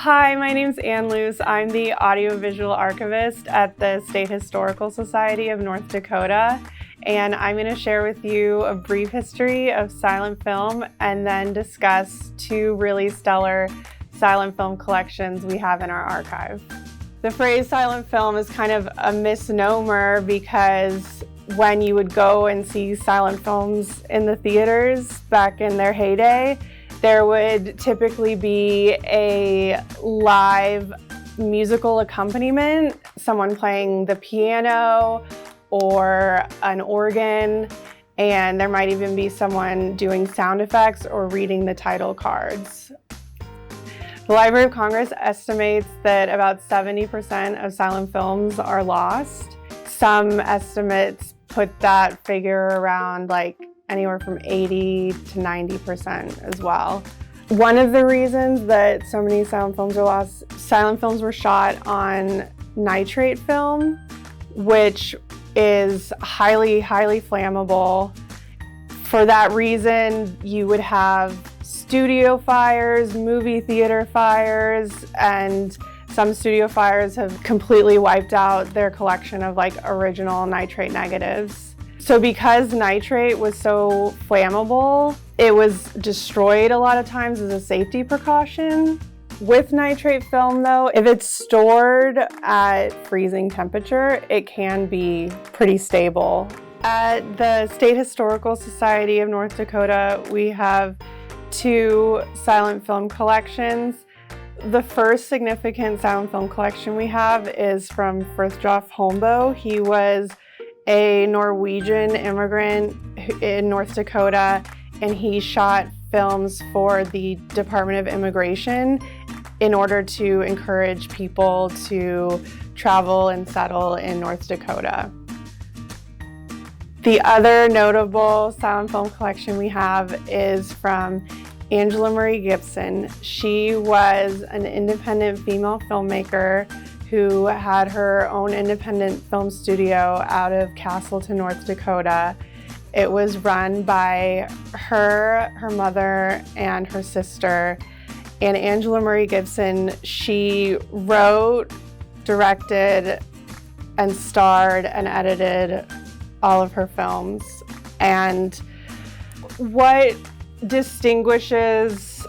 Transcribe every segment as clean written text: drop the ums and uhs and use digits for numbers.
Hi, my name's Ann Luce. I'm the audiovisual archivist at the State Historical Society of North Dakota, and I'm going to share with you a brief history of silent film and then discuss two really stellar silent film collections we have in our archive. The phrase silent film is kind of a misnomer because when you would go and see silent films in the theaters back in their heyday, there would typically be a live musical accompaniment, someone playing the piano or an organ, and there might even be someone doing sound effects or reading the title cards. The Library of Congress estimates that about 70% of silent films are lost. Some estimates put that figure around anywhere from 80 to 90% as well. One of the reasons that so many silent films are lost, silent films were shot on nitrate film, which is highly flammable. For that reason, you would have studio fires, movie theater fires, and some studio fires have completely wiped out their collection of original nitrate negatives. So because nitrate was so flammable, it was destroyed a lot of times as a safety precaution. With nitrate film though, if it's stored at freezing temperature, it can be pretty stable. At the State Historical Society of North Dakota, we have two silent film collections. The first significant silent film collection we have is from Fridtjof Holmboe. He was a Norwegian immigrant in North Dakota, and he shot films for the Department of Immigration in order to encourage people to travel and settle in North Dakota. The other notable silent film collection we have is from Angela Marie Gibson. She was an independent female filmmaker who had her own independent film studio out of Castleton, North Dakota. It was run by her mother, and her sister. And Angela Marie Gibson, she wrote, directed, and starred and edited all of her films. And what distinguishes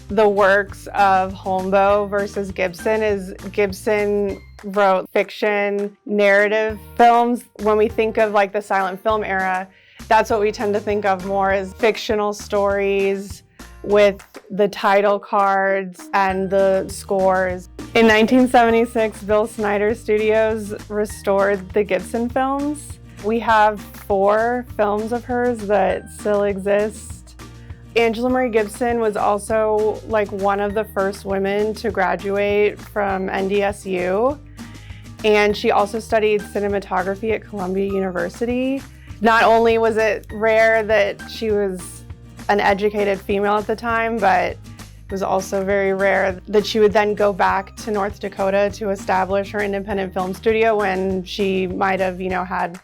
the works of Holmboe versus Gibson is Gibson wrote fiction narrative films. When we think of the silent film era, that's what we tend to think of more as fictional stories with the title cards and the scores. In 1976, Bill Snyder Studios restored the Gibson films. We have 4 films of hers that still exist. Angela Marie Gibson was also one of the first women to graduate from NDSU, and she also studied cinematography at Columbia University. Not only was it rare that she was an educated female at the time, but it was also very rare that she would then go back to North Dakota to establish her independent film studio when she might have, had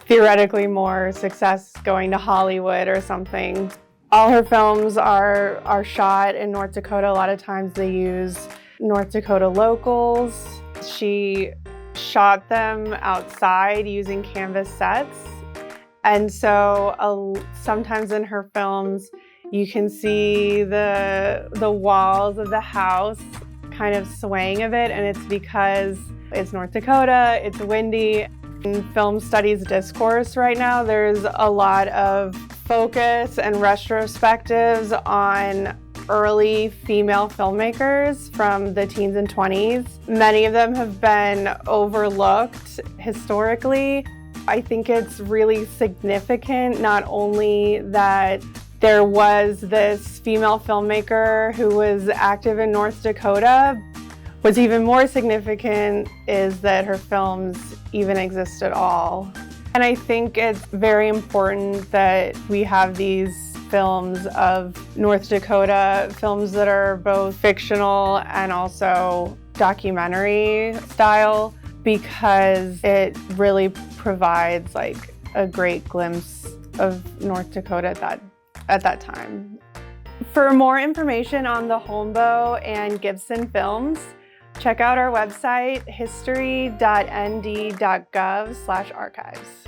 theoretically more success going to Hollywood or something. All her films are shot in North Dakota. A lot of times they use North Dakota locals. She shot them outside using canvas sets. And so sometimes in her films, you can see the walls of the house kind of swaying a bit, and it's because it's North Dakota, it's windy. In film studies discourse right now, there's a lot of focus and retrospectives on early female filmmakers from the teens and 20s. Many of them have been overlooked historically. I think it's really significant not only that there was this female filmmaker who was active in North Dakota. What's even more significant is that her films even exist at all. And I think it's very important that we have these films of North Dakota, films that are both fictional and also documentary style, because it really provides a great glimpse of North Dakota at that time. For more information on the Holmboe and Gibson films, check out our website, history.nd.gov/archives.